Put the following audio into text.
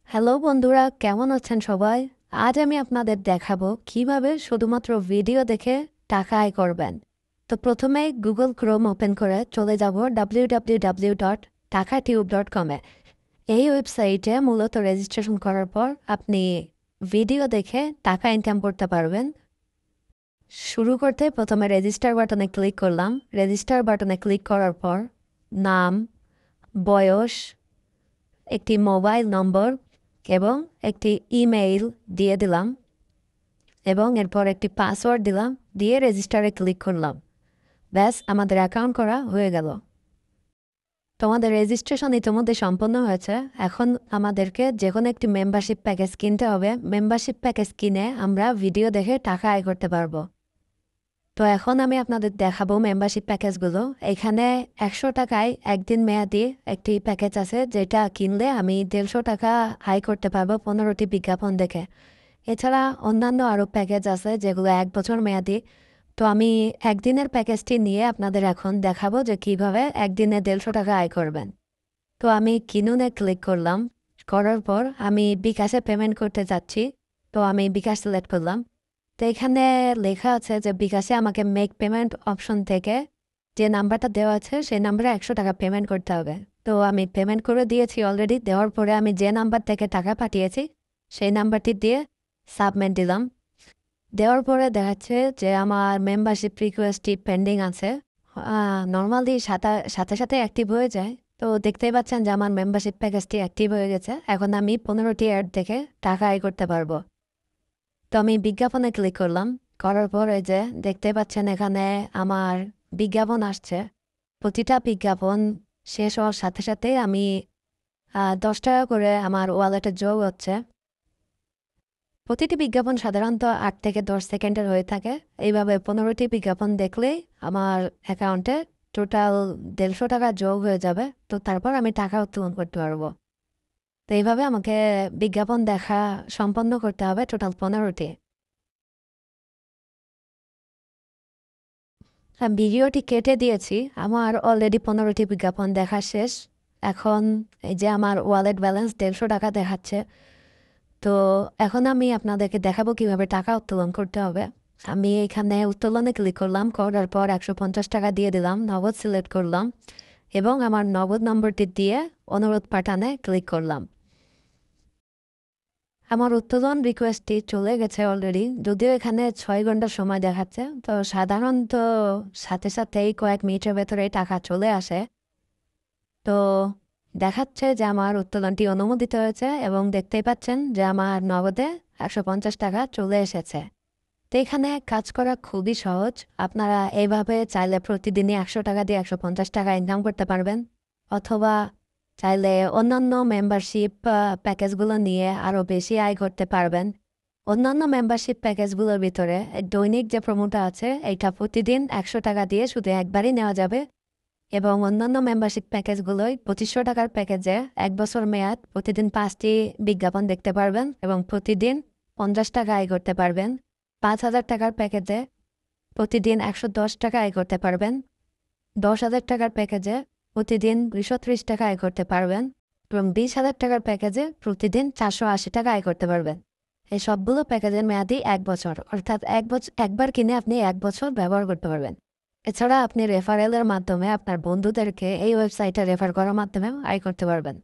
Hello বন্ধুরা, কেমন আছেন সবাই? আজ আমি আপনাদের দেখাবো কিভাবে শুধুমাত্র ভিডিও দেখে টাকা আয় করবেন। তো প্রথমে গুগল ক্রোম ওপেন করে চলে যাব www.takatube.com-এ। এই ওয়েবসাইটে মূলত রেজিস্ট্রেশন করার পর আপনি ভিডিও দেখে টাকা ইনকাম করতে পারবেন। শুরু করতে প্রথমে রেজিস্টার বাটনে ক্লিক করলাম। রেজিস্টার বাটনে ক্লিক করার পর নাম, বয়স, একটি মোবাইল নম্বর এবং একটি ইমেইল দিয়ে দিলাম এবং এরপর একটি পাসওয়ার্ড দিলাম, দিয়ে রেজিস্টারে ক্লিক করলাম। ব্যাস, আমাদের অ্যাকাউন্ট করা হয়ে গেল। তোমাদের রেজিস্ট্রেশন ইতিমধ্যে সম্পন্ন হয়েছে। এখন আমাদেরকে যে কোনো একটি মেম্বারশিপ প্যাকেজ কিনতে হবে। মেম্বারশিপ প্যাকেজ কিনে আমরা ভিডিও দেখে টাকা আয় করতে পারবো। তো এখন আমি আপনাদের দেখাবো মেম্বারশিপ প্যাকেজগুলো। এখানে 100 টাকায় একদিন মেয়াদি একটি প্যাকেজ আছে, যেটা কিনলে আমি 150 টাকা আয় করতে পারবো 15টি বিজ্ঞাপন দেখে। এছাড়া অন্যান্য আরও প্যাকেজ আছে যেগুলো 1 বছর মেয়াদি। তো আমি একদিনের প্যাকেজটি নিয়ে আপনাদের এখন দেখাবো যে কিভাবে একদিনে 150 টাকা আয় করবেন। তো আমি কিনুনে ক্লিক করলাম। করার পর আমি বিকাশে পেমেন্ট করতে চাচ্ছি। তো আমি বিকাশ সিলেক্ট করলাম। তো এখানে লেখা আছে যে বিকাশে আমাকে মেক পেমেন্ট অপশন থেকে যে নাম্বারটা দেওয়া আছে সেই নাম্বারে 100 টাকা পেমেন্ট করতে হবে। তো আমি পেমেন্ট করে দিয়েছি অলরেডি। দেওয়ার পরে আমি যে নাম্বার থেকে টাকা পাঠিয়েছি সেই নাম্বারটি দিয়ে সাবমিট দিলাম। দেওয়ার পরে দেখাচ্ছে যে আমার মেম্বারশিপ রিকোয়েস্টটি পেন্ডিং আছে। নর্মালি সাথে সাথে অ্যাক্টিভ হয়ে যায়। তো দেখতেই পাচ্ছেন যে আমার মেম্বারশিপ প্যাকেজটি অ্যাক্টিভ হয়ে গেছে। এখন আমি 15টি অ্যাড দেখে টাকা আয় করতে পারবো। তো আমি বিজ্ঞাপনে ক্লিক করলাম। করার পর এই যে দেখতে পাচ্ছেন এখানে আমার বিজ্ঞাপন আসছে। প্রতিটা বিজ্ঞাপন শেষ হওয়ার সাথে সাথে আমি 10 টাকা করে আমার ওয়ালেটে যোগ হচ্ছে। প্রতিটি বিজ্ঞাপন সাধারণত 8 থেকে 10 সেকেন্ডের হয়ে থাকে। এইভাবে 15টি বিজ্ঞাপন দেখলেই আমার অ্যাকাউন্টে টোটাল 150 টাকা যোগ হয়ে যাবে। তো তারপর আমি টাকা উত্তোলন করতে পারবো। তো এইভাবে আমাকে বিজ্ঞাপন দেখা সম্পন্ন করতে হবে টোটাল 15টি। হ্যাঁ, ভিডিওটি কেটে দিয়েছি। আমার অলরেডি 15টি বিজ্ঞাপন দেখা শেষ। এখন এই যে আমার ওয়ালেট ব্যালেন্স 150 টাকা দেখাচ্ছে। তো এখন আমি আপনাদেরকে দেখাবো কিভাবে টাকা উত্তোলন করতে হবে। আমি এখানে উত্তোলনে ক্লিক করলাম। করার পর 150 টাকা দিয়ে দিলাম, নগদ সিলেক্ট করলাম এবং আমার নগদ নম্বরটি দিয়ে অনুরোধ পাঠানে ক্লিক করলাম। আমার উত্তোলন রিকোয়েস্টটি চলে গেছে অলরেডি, যদিও এখানে 6 ঘন্টা সময় দেখাচ্ছে। তো সাধারণত সাথে সাথেই কয়েক মিনিটের ভেতরে টাকা চলে আসে। তো দেখাচ্ছে যে আমার উত্তোলনটি অনুমোদিত হয়েছে এবং দেখতেই পাচ্ছেন যে আমার নগদে 150 টাকা চলে এসেছে। তো এখানে কাজ করা খুবই সহজ। আপনারা এইভাবে চাইলে প্রতিদিনই 100 টাকা দিয়ে 150 টাকা ইনকাম করতে পারবেন, অথবা চাইলে অন্যান্য মেম্বারশিপ প্যাকেজগুলো নিয়ে আরও বেশি আয় করতে পারবেন। অন্যান্য মেম্বারশিপ প্যাকেজগুলোর ভিতরে দৈনিক যে প্রোমোটা আছে এইটা প্রতিদিন 100 টাকা দিয়ে শুধু একবারই নেওয়া যাবে, এবং অন্যান্য মেম্বারশিপ প্যাকেজগুলোই 2500 টাকার প্যাকেজে 1 বছর মেয়াদ, প্রতিদিন 5টি বিজ্ঞাপন দেখতে পারবেন এবং প্রতিদিন 50 টাকা আয় করতে পারবেন। 5000 টাকার প্যাকেজে প্রতিদিন 110 টাকা আয় করতে পারবেন। 10,000 টাকার প্যাকেজে প্রতিদিন 230 টাকা আয় করতে পারবেন এবং 20,000 টাকার প্যাকেজে প্রতিদিন 480 টাকা আয় করতে পারবেন। এই সবগুলো প্যাকেজের মেয়াদি 1 বছর, অর্থাৎ একবার কিনে আপনি 1 বছর ব্যবহার করতে পারবেন। এছাড়া আপনি রেফারেলের মাধ্যমে আপনার বন্ধুদেরকে এই ওয়েবসাইটে রেফার করার মাধ্যমেও আয় করতে পারবেন।